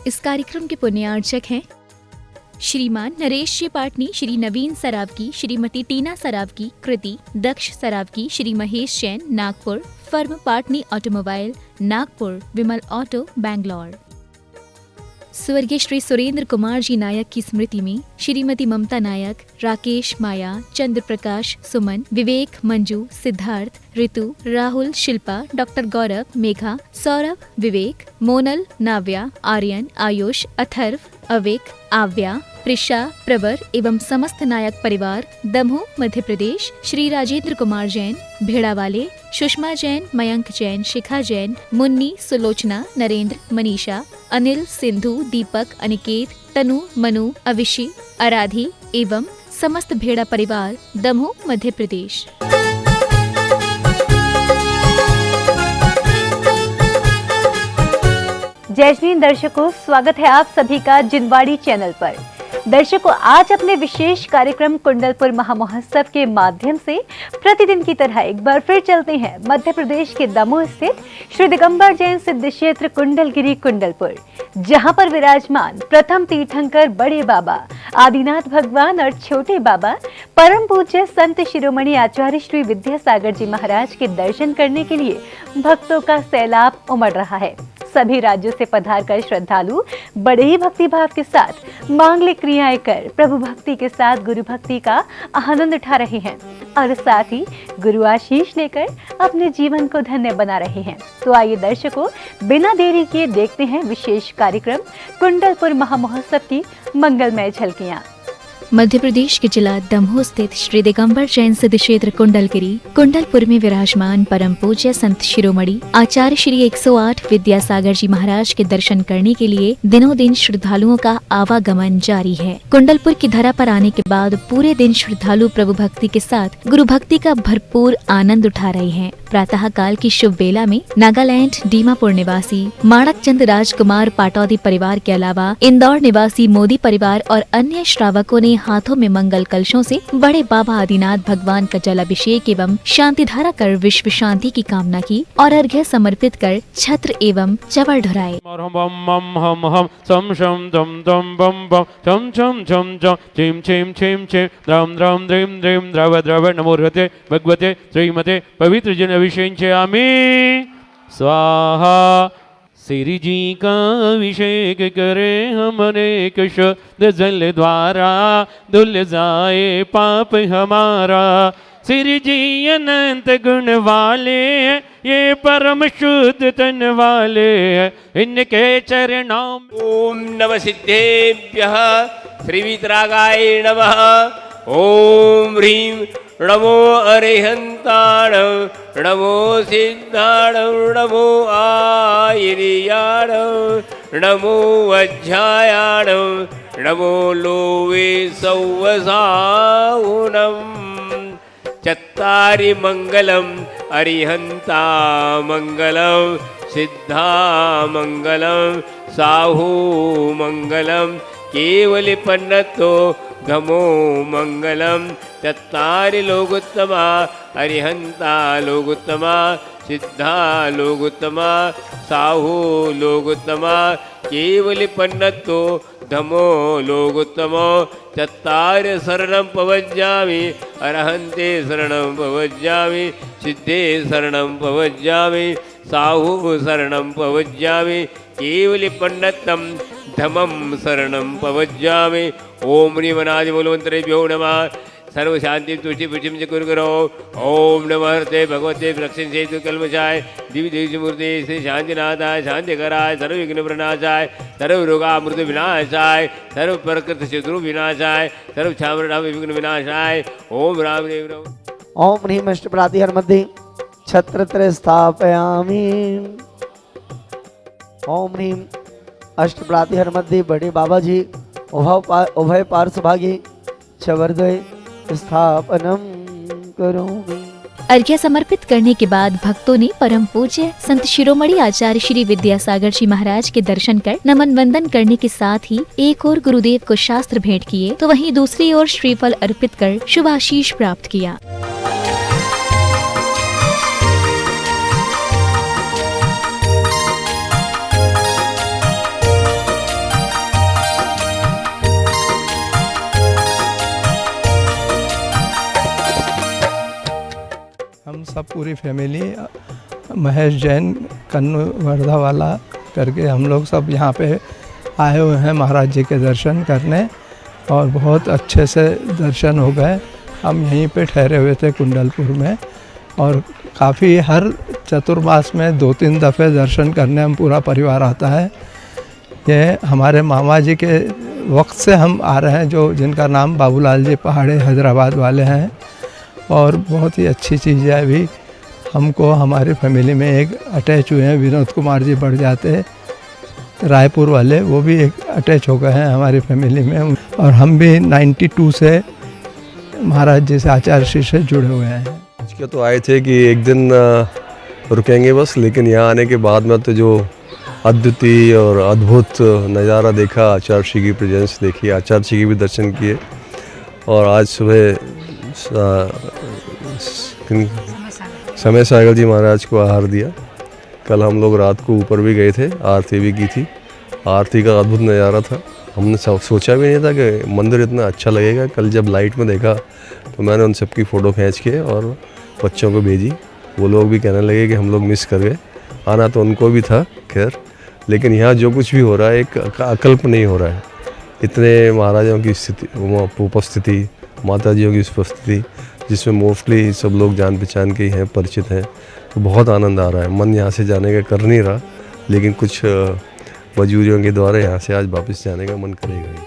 इस कार्यक्रम के पुण्यार्चक हैं श्रीमान नरेश जी पाटनी, श्री नवीन सरावगी, श्रीमती टीना सरावगी, कृति दक्ष सरावगी, श्री महेश जैन, नागपुर, फर्म पाटनी ऑटोमोबाइल, नागपुर, विमल ऑटो, बैंगलोर। स्वर्गीय श्री सुरेंद्र कुमार जी नायक की स्मृति में श्रीमती ममता नायक, राकेश, माया, चंद्र प्रकाश, सुमन, विवेक, मंजू, सिद्धार्थ, ऋतु, राहुल, शिल्पा, डॉक्टर गौरव, मेघा, सौरभ, विवेक, मोनल, नाव्या, आर्यन, आयुष, अथर्व, अविक, आव्या, प्रिशा, प्रवर एवं समस्त नायक परिवार, दमोह, मध्य प्रदेश, श्री राजेंद्र कुमार जैन, भेड़ावाले, सुषमा जैन, मयंक जैन, शिखा जैन, मुन्नी, सुलोचना, नरेंद्र, मनीषा, अनिल, सिंधु, दीपक, अनिकेत, तनु, मनु, अविशी, आराधी एवं समस्त भेड़ा परिवार, दमोह, मध्य प्रदेश। जय श्री दर्शकों, स्वागत है आप सभी का जिनवाड़ी चैनल पर। दर्शकों, आज अपने विशेष कार्यक्रम कुंडलपुर महामहोत्सव के माध्यम से प्रतिदिन की तरह एक बार फिर चलते हैं मध्य प्रदेश के दमोह स्थित श्री दिगंबर जैन सिद्ध क्षेत्र कुंडलगिरी कुंडलपुर, जहां पर विराजमान प्रथम तीर्थंकर बड़े बाबा आदिनाथ भगवान और छोटे बाबा परम पूज्य संत शिरोमणि आचार्य श्री विद्यासागर जी महाराज के दर्शन करने के लिए भक्तों का सैलाब उमड़ रहा है। सभी राज्यों से पधार कर श्रद्धालु बड़े ही भक्ति भाव के साथ मांगलिक क्रियाएं कर प्रभु भक्ति के साथ गुरु भक्ति का आनंद उठा रहे हैं और साथ ही गुरु आशीष लेकर अपने जीवन को धन्य बना रहे हैं। तो आइए दर्शकों, बिना देरी किए देखते हैं विशेष कार्यक्रम कुंडलपुर महामहोत्सव की मंगलमय झलकियां। मध्य प्रदेश के जिला दमोह स्थित श्री दिगंबर जैन सिद्ध क्षेत्र कुंडलगिरी कुंडलपुर में विराजमान परम पूज्य संत शिरोमणि आचार्य श्री 108 विद्यासागर जी महाराज के दर्शन करने के लिए दिनों दिन श्रद्धालुओं का आवागमन जारी है। कुंडलपुर की धरा पर आने के बाद पूरे दिन श्रद्धालु प्रभु भक्ति के साथ गुरु भक्ति का भरपूर आनंद उठा रहे हैं। प्रातः काल की शुभ बेला में नागालैंड दीमापुर निवासी माणक चंद राजकुमार पाटौदी परिवार के अलावा इंदौर निवासी मोदी परिवार और अन्य श्रावकों ने हाथों में मंगल कलशों से बड़े बाबा आदिनाथ भगवान का जल अभिषेक एवं शांति धारा कर विश्व शांति की कामना की और अर्घ्य समर्पित कर छत्र एवं चवर ढुराए। पवित्र जन अभिषेचयामि स्वाहा। श्री जी का अभिषेक करे हम अनेक शुद्ध जल द्वारा, धुल जाए पाप हमारा। श्री जी अनंत गुण वाले हैं, ये परम शुद्ध तन वाले हैं, इनके चरणों में। ओम नमः सिद्धेभ्यः श्रीवितरागाय नमः। ओम ह्रीं नमो अरिहंताण, नमो सिद्धाण, नमो आयर्याण, नमो वज्रायाण, नमो लोवे सौवसाहुनम। चत्तारि मंगलम अरिहंता मंगलम, सिद्धा मंगलम, साहू मंगलम, केवल पन्नतो घमो मंगलम। चत्तारि लोकोत्तमा अरिहंता लोकोत्तमा, सिद्धा लोकोत्तमा, साहू लोकोत्तमा, केवल पन्नतो धमो लोकोत्तमो। चत्तारि शरणं पवज्जामि, अरहन्ते शरणं पवज्जामि, सिद्धे शरणं पवज्जामि, साहू शरणं पवज्जामि, केवल पन्नतं धमं शरणं पवज्जामि। ओम ह्रीमनादि मूलमंत्रेभ्यो नमः। सर्व शांति तुष्टि पुष्टिम च कुरु करो। ओम नमः हरते भगवते प्रक्षण सेतु कल्मषाय, दिव्य देवी मूर्ति श्री शांतिनाथाय, शांति कराय, सर्व विघ्न प्रणाशाय, सर्व रोगा मृत्यु विनाशाय, सर्व प्रकृति शत्रु विनाशाय, सर्व क्षामरण विघ्न विनाशाय। ओम राम देव राम। ओम ह्रीम अष्टप्रातिहर मध्ये छत्रत्र स्थापयामि। ओम ह्रीम अष्टप्रातिहर मध्ये बड़े बाबा जी उभय पार्श्वभागे चवर्द्वय स्थापनम करोमि। अर्घ्य समर्पित करने के बाद भक्तों ने परम पूज्य संत शिरोमणि आचार्य श्री विद्यासागर जी महाराज के दर्शन कर नमन वंदन करने के साथ ही एक और गुरुदेव को शास्त्र भेंट किए, तो वहीं दूसरी ओर श्रीफल अर्पित कर शुभ आशीष प्राप्त किया। सब पूरी फैमिली महेश जैन कन्नू वर्धावाला करके हम लोग सब यहाँ पे आए हुए हैं महाराज जी के दर्शन करने, और बहुत अच्छे से दर्शन हो गए। हम यहीं पे ठहरे हुए थे कुंडलपुर में, और काफ़ी हर चतुर्मास में 2-3 दफ़े दर्शन करने हम पूरा परिवार आता है। ये हमारे मामा जी के वक्त से हम आ रहे हैं, जो जिनका नाम बाबूलाल जी पहाड़े हैदराबाद वाले हैं, और बहुत ही अच्छी चीज़ है। अभी हमको हमारी फैमिली में एक अटैच हुए हैं, विनोद कुमार जी बढ़ जाते रायपुर वाले, वो भी एक अटैच हो गए हैं हमारी फैमिली में, और हम भी 92 से महाराज जी से आचार्य श्री से जुड़े हुए हैं। आज के तो आए थे कि एक दिन रुकेंगे बस, लेकिन यहाँ आने के बाद में तो जो अद्वितीय और अद्भुत नज़ारा देखा, आचार्य श्री की प्रेजेंस देखी, आचार्य श्री के भी दर्शन किए। और आज सुबह समय सागर जी महाराज को आहार दिया। कल हम लोग रात को ऊपर भी गए थे, आरती भी की थी। आरती का अद्भुत नज़ारा था। हमने सोचा भी नहीं था कि मंदिर इतना अच्छा लगेगा। कल जब लाइट में देखा तो मैंने उन सबकी फ़ोटो खींच के और बच्चों को भेजी। वो लोग भी कहने लगे कि हम लोग मिस कर गए। आना तो उनको भी था खैर, लेकिन यहाँ जो कुछ भी हो रहा है एक अकल्प नहीं हो रहा है। इतने महाराजाओं की स्थिति, उपस्थिति, माता जियों की उपस्थिति, जिसमें मोस्टली सब लोग जान पहचान के हैं, परिचित हैं, तो बहुत आनंद आ रहा है। मन यहाँ से जाने का कर नहीं रहा, लेकिन कुछ मजबूरियों के द्वारा यहाँ से आज वापस जाने का मन करेगा ही।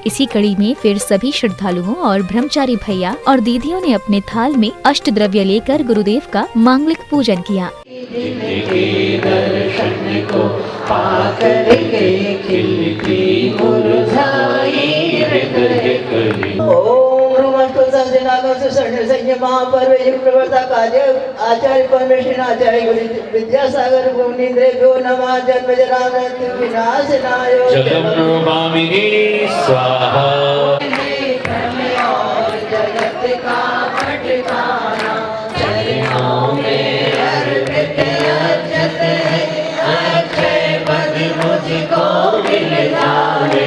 इसी कड़ी में फिर सभी श्रद्धालुओं और ब्रह्मचारी भैया और दीदियों ने अपने थाल में अष्टद्रव्य लेकर गुरुदेव का मांगलिक पूजन किया। महापर्व प्रवर्तक आचार्य परमेश्वर आचार्य गुरु विद्यासागर मुनीन्द्रेभ्यो नमः। जन्म जरा मृत्यु विनाशनाय जगन्नवामिनी स्वाहा। जगत का पटकाना चरणों में अर्पित अक्षत है। अक्षय पद मुझको मिल जाए,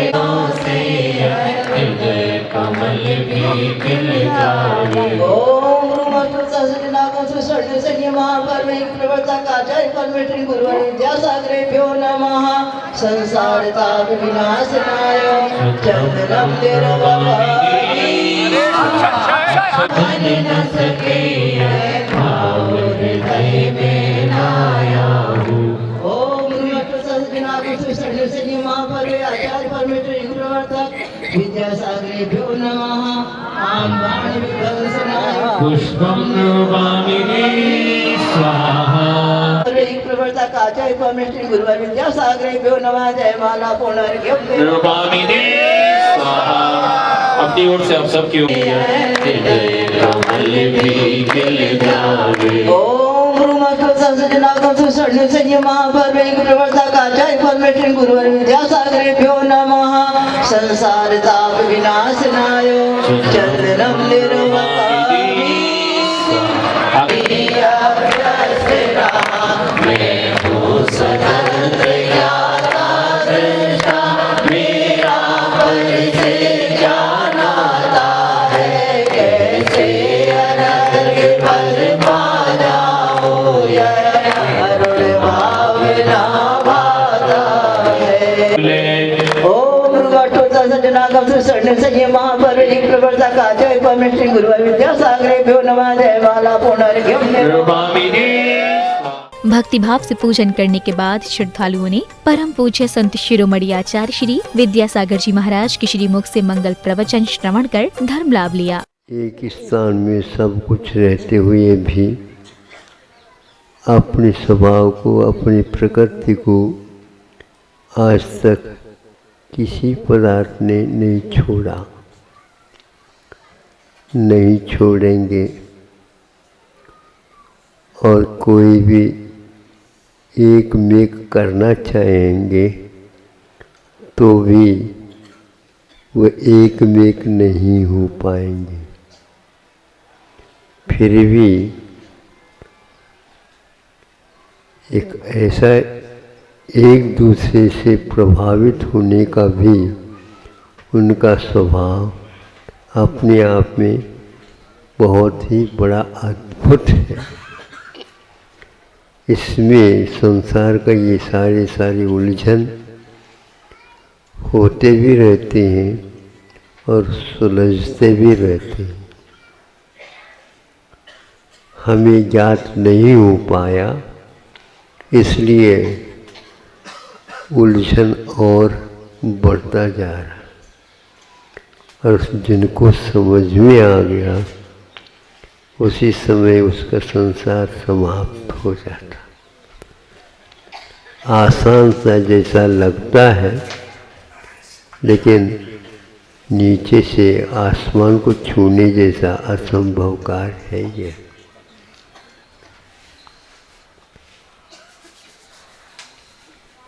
कमल भी मिल जाए। ओम गुरुमस्तु सहस्रनाम सुस्वर्ण संज्ञ महापर्व प्रवर्तक आचार्य परमेश्वर गुरुवर विद्यासागरेभ्यो नमः। संसार ताप विनाशनाय चंदनम निर्वपामि। मन न सके भाव हृदय में लाया हूँ। ओम गुरुमस्तु सहस्रनाम सुस्वर्ण संज्ञ महापर्व आचार्य परमेश्वर गुरुवर्तक विद्यासागरेभ्यो नमः। आम बाण विध्वंसनाय पुष्पं नवामिनी स्वाहा। प्रवर्तक आचार्य परमेश्वर गुरुवर विद्यासागरेभ्यो नमः। जयमाला पुनर्घ्यं नवामिनी स्वाहा। अपनी ओर से आप सब की ओम गुरुमस्तु सहस्रनाम सुस्वर्ण संज्ञ महापर्व प्रवर्तक आचार्य परमेश्वर गुरुवर विद्यासागरेभ्यो नमः। संसार ताप विनाशनाय चंदनम निर्वपामि। मैं हूँ स्वतंत्र ज्ञाता दृष्टा, मेरा परिचय जानाता है। कैसे अनर्घ फल पा जाऊँ, यह अरुण भावना भाता है। ओम महापर्व प्रवर्तक आचार्य परमेश्वर गुरुवर विद्यासागरेभ्यो नमः। जयमाला पुनर्घ्यं भक्तिभाव से पूजन करने के बाद श्रद्धालुओं ने परम पूज्य संत शिरोमणि आचार्य श्री विद्यासागर जी महाराज के श्री मुख से मंगल प्रवचन श्रवण कर धर्म लाभ लिया। एक स्थान में सब कुछ रहते हुए भी अपने स्वभाव को, अपनी प्रकृति को आज तक किसी पदार्थ ने नहीं छोड़ा, नहीं छोड़ेंगे। और कोई भी एक मेक करना चाहेंगे तो भी वो एक मेक नहीं हो पाएंगे। फिर भी एक ऐसा एक दूसरे से प्रभावित होने का भी उनका स्वभाव अपने आप में बहुत ही बड़ा अद्भुत है। इसमें संसार का ये सारे उलझन होते भी रहते हैं और सुलझते भी रहते हैं। हमें ज्ञात नहीं हो पाया, इसलिए उलझन और बढ़ता जा रहा, और जिनको समझ में आ गया उसी समय उसका संसार समाप्त हो जाता। आसान सा जैसा लगता है, लेकिन नीचे से आसमान को छूने जैसा असंभव कार्य है ये।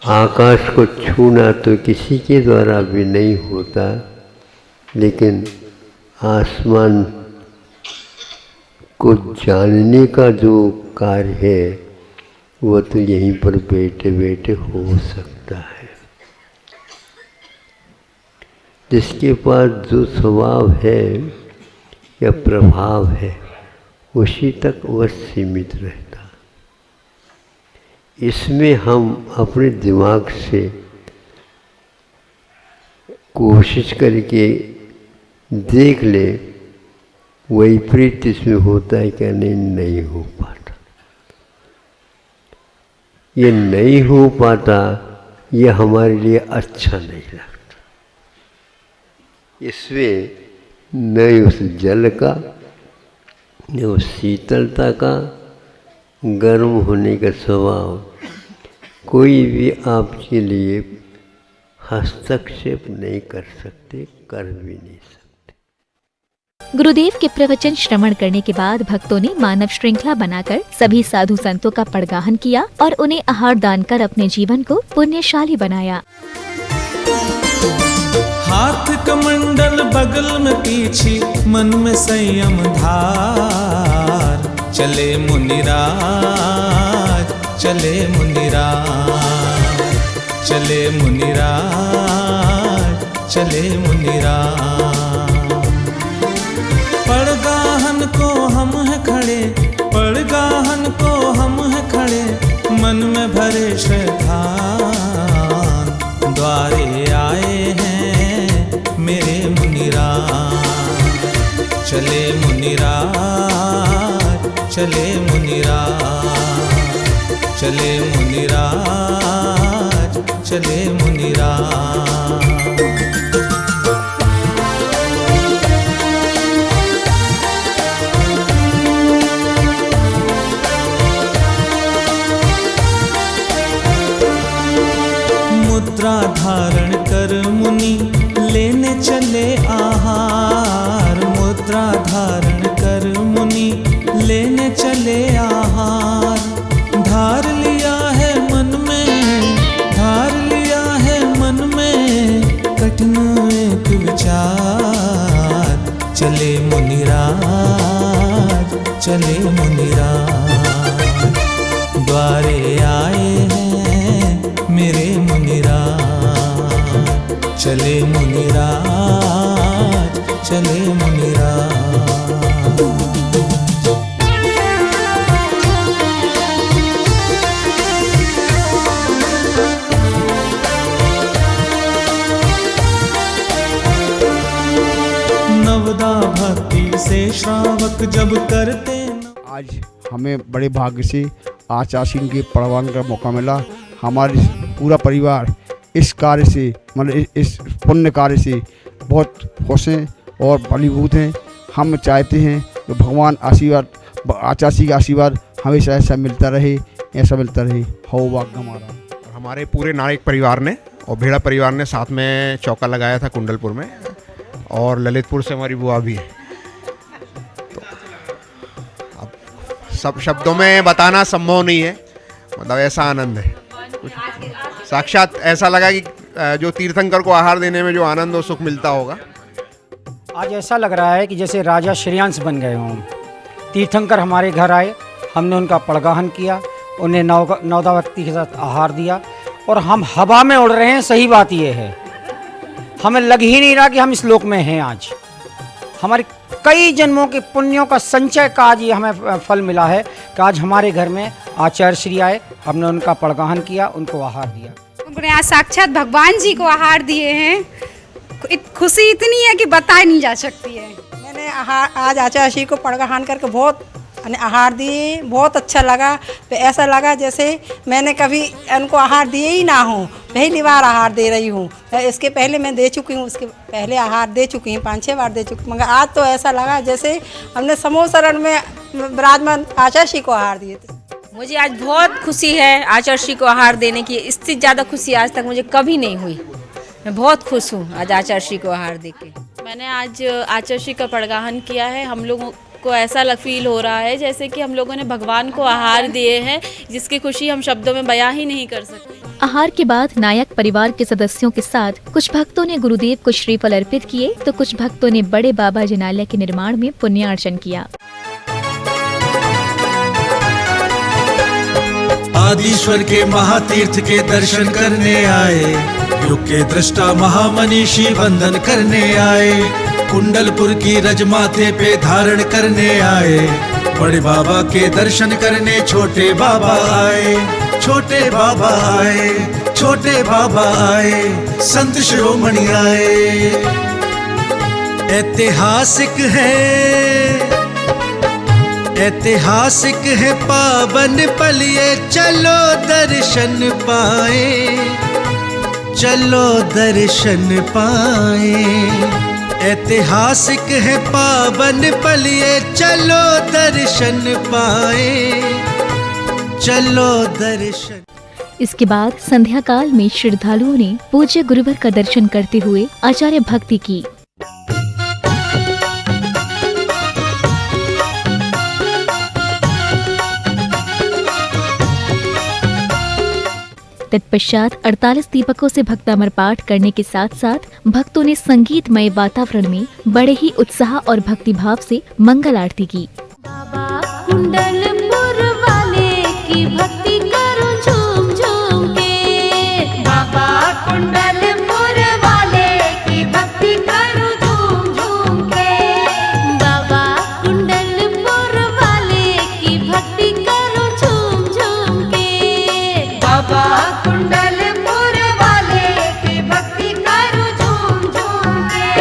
आकाश को छूना तो किसी के द्वारा भी नहीं होता, लेकिन आसमान को जानने का जो कार्य है वो तो यहीं पर बैठे बैठे हो सकता है। जिसके पास जो स्वभाव है या प्रभाव है उसी तक वह सीमित रहता। इसमें हम अपने दिमाग से कोशिश करके देख ले वैपरीत इसमें होता है क्या नहीं हो पाता। ये नहीं हो पाता, ये हमारे लिए अच्छा नहीं लगता। इसमें न उस जल का, न उस शीतलता का, गर्म होने का स्वभाव कोई भी आपके लिए हस्तक्षेप नहीं कर सकते, कर भी नहीं सकते। गुरुदेव के प्रवचन श्रवण करने के बाद भक्तों ने मानव श्रृंखला बनाकर सभी साधु संतों का पड़गाहन किया और उन्हें आहार दान कर अपने जीवन को पुण्यशाली बनाया। हाथ कमंडल बगल में पीछे, मन में संयम धार, चले मुनिराज, चले मुनिराज, चले मुनिराज, चले मुनिराज। पड़गाहन को हम है खड़े, पड़गाहन को हम है खड़े, मन में भरे श्रद्धान, द्वारे आए हैं मेरे मुनिराज, चले मुनिराज, चले मुनिराज, चले मुनिराज, चले मुनिराज। मुद्रा धारण कर मुनि लेने चले आहार, मुद्रा धारण कर मुनि लेने चले आहार। धार लिया है मन में, धार लिया है मन में कठिन एक विचार, चले मुनिराज, चले मुनिराज, द्वारे आए हैं मेरे मुनिराज, चले मुनिराज, चले मुनिराज। नवदा भक्ति से श्रावक जब करते। आज हमें बड़े भाग्य से आचार्य सिंह के पड़वान का मौका मिला। हमारे पूरा परिवार इस कार्य से, मतलब इस पुण्य कार्य से बहुत खुश हैं और फलीभूत हैं। हम चाहते हैं कि भगवान आशीर्वाद, आचार्य सिंह का आशीर्वाद हमेशा ऐसा मिलता रहे, ऐसा मिलता रहे। हो भाग्य हमारा। हमारे पूरे नायक परिवार ने और भेड़ा परिवार ने साथ में चौका लगाया था कुंडलपुर में, और ललितपुर से हमारी बुआ भी है। तो अब सब शब्दों में बताना संभव नहीं है, मतलब ऐसा आनंद है। साक्षात ऐसा लगा कि जो तीर्थंकर को आहार देने में जो आनंद और सुख मिलता होगा, आज ऐसा लग रहा है कि जैसे राजा श्रेयांश बन गए हों। तीर्थंकर हमारे घर आए, हमने उनका पड़गाहन किया, उन्हें नौदा व्यक्ति के साथ आहार दिया और हम हवा में उड़ रहे हैं। सही बात यह है, हमें लग ही नहीं रहा कि हम इस लोक में हैं। आज हमारे कई जन्मों के पुण्यों का संचय का आज ये हमें फल मिला है कि आज हमारे घर में आचार्य श्री आए, हमने उनका पड़गाहन किया, उनको आहार दिया। उन्होंने आज साक्षात भगवान जी को आहार दिए हैं। खुशी इतनी है कि बताई नहीं जा सकती है। मैंने आज आचार्य श्री को पड़गाहन करके बहुत आहार दिए, बहुत अच्छा लगा। तो ऐसा लगा जैसे मैंने कभी उनको आहार दिए ही ना हो, पहली बार आहार दे रही हूँ। इसके पहले मैं दे चुकी हूँ, उसके पहले आहार दे चुकी हूँ, 5-6 बार दे चुकी, मगर आज तो ऐसा लगा जैसे हमने समूह शरण में विराजमान आचार्य श्री को आहार दिए थे। मुझे आज बहुत खुशी है आचार्य श्री को आहार देने की। इससे ज़्यादा खुशी आज तक मुझे कभी नहीं हुई। मैं बहुत खुश हूँ आज आचार्य श्री को आहार देके। मैंने आज आचार्य श्री का पड़गाहन किया है। हम लोगों को ऐसा फील हो रहा है जैसे कि हम लोगों ने भगवान को आहार दिए हैं, जिसकी खुशी हम शब्दों में बयां ही नहीं कर सकते। आहार के बाद नायक परिवार के सदस्यों के साथ कुछ भक्तों ने गुरुदेव को श्रीफल अर्पित किए, तो कुछ भक्तों ने बड़े बाबा जिनालय के निर्माण में पुण्यार्चन किया। आदिश्वर के महातीर्थ के दर्शन करने आए, युग के दृष्टा महामनीषी वंदन करने आए, कुंडलपुर की रज माथे पे धारण करने आए, बड़े बाबा के दर्शन करने छोटे बाबा आए, छोटे बाबा आए, छोटे बाबा आए, संत शिरोमणि आए। ऐतिहासिक है, ऐतिहासिक है पावन पल ये, चलो दर्शन पाए, चलो दर्शन पाए। ऐतिहासिक है पावन पल ये, चलो दर्शन पाए, चलो दर्शन। इसके बाद संध्या काल में श्रद्धालुओं ने पूज्य गुरुवर का दर्शन करते हुए आचार्य भक्ति की। तत्पश्चात 48 दीपकों से भक्तामर पाठ करने के साथ साथ भक्तों ने संगीतमय वातावरण में बड़े ही उत्साह और भक्तिभाव से मंगल आरती की। कुंडलपुर वाले की भक्ति करो झूम झूम के, बाबा कुंडलपुर वाले की भक्ति करो झूम झूम के, बाबा कुंडलपुर वाले की भक्ति करो झूम झूम के, बाबा कुंडलपुर वाले की भक्ति करो झूम झूम के,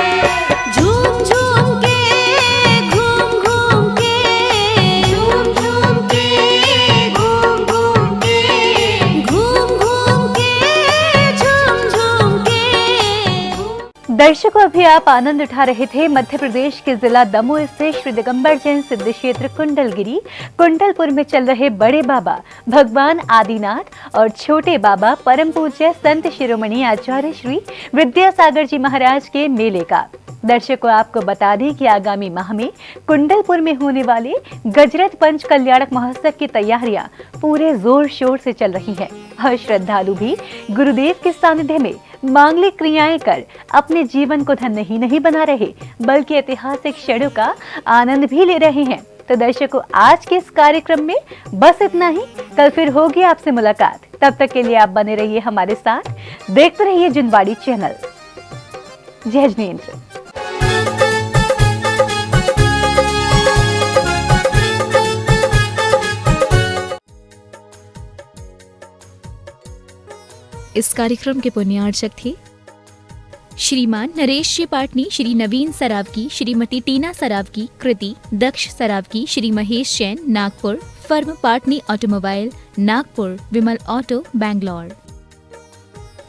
झूम झूम के, घूम घूम के, झूम झूम के, घूम घूम के, घूम घूम के, झूम झूम के। दर्शकों, अभी आप आनंद उठा रहे थे मध्य प्रदेश के जिला दमोह स्थित श्री दिगंबर जैन सिद्ध क्षेत्र कुंडलगिरी कुंडलपुर में चल रहे बड़े बाबा भगवान आदिनाथ और छोटे बाबा परम पूज्य संत शिरोमणि आचार्य श्री विद्यासागर जी महाराज के मेले का। दर्शकों, आपको बता दें कि आगामी माह में कुंडलपुर में होने वाले गजरत पंच कल्याणक महोत्सव की तैयारियां पूरे जोर शोर से चल रही हैं और श्रद्धालु भी गुरुदेव के सानिध्य में मांगलिक क्रियाएं कर अपने जीवन को धन्य ही नहीं बना रहे, बल्कि ऐतिहासिक क्षणों का आनंद भी ले रहे हैं। तो दर्शकों, आज के इस कार्यक्रम में बस इतना ही। कल फिर होगी आपसे मुलाकात। तब तक के लिए आप बने रहिए हमारे साथ, देखते रहिए जिनवाड़ी चैनल। जय जिनेंद्र। इस कार्यक्रम के पुण्यार्चक थे श्रीमान नरेश जी पाटनी, श्री नवीन सरावगी, श्रीमती टीना सरावगी, कृति दक्ष सरावगी, श्री महेश जैन, नागपुर, फर्म पाटनी ऑटोमोबाइल, नागपुर, विमल ऑटो, बैंगलोर।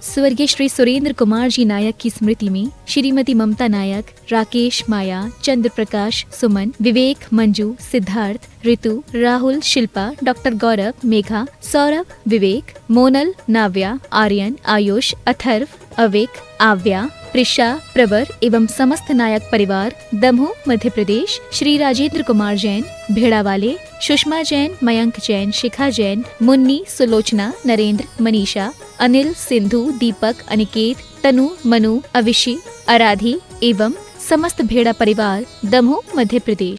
स्वर्गीय श्री सुरेंद्र कुमार जी नायक की स्मृति में श्रीमती ममता नायक, राकेश, माया, चंद्र प्रकाश, सुमन, विवेक, मंजू, सिद्धार्थ, ऋतु, राहुल, शिल्पा, डॉक्टर गौरव, मेघा, सौरभ, विवेक, मोनल, नाव्या, आर्यन, आयुष, अथर्व, अवेक, आव्या, प्रिशा, प्रवर एवं समस्त नायक परिवार दमोह मध्य प्रदेश, श्री राजेंद्र कुमार जैन, भेड़ावाले, सुषमा जैन, मयंक जैन, शिखा जैन, मुन्नी, सुलोचना, नरेंद्र, मनीषा, अनिल, सिंधु, दीपक, अनिकेत, तनु, मनु, अविशी, आराधी एवं समस्त भेड़ा परिवार दमोह मध्य प्रदेश।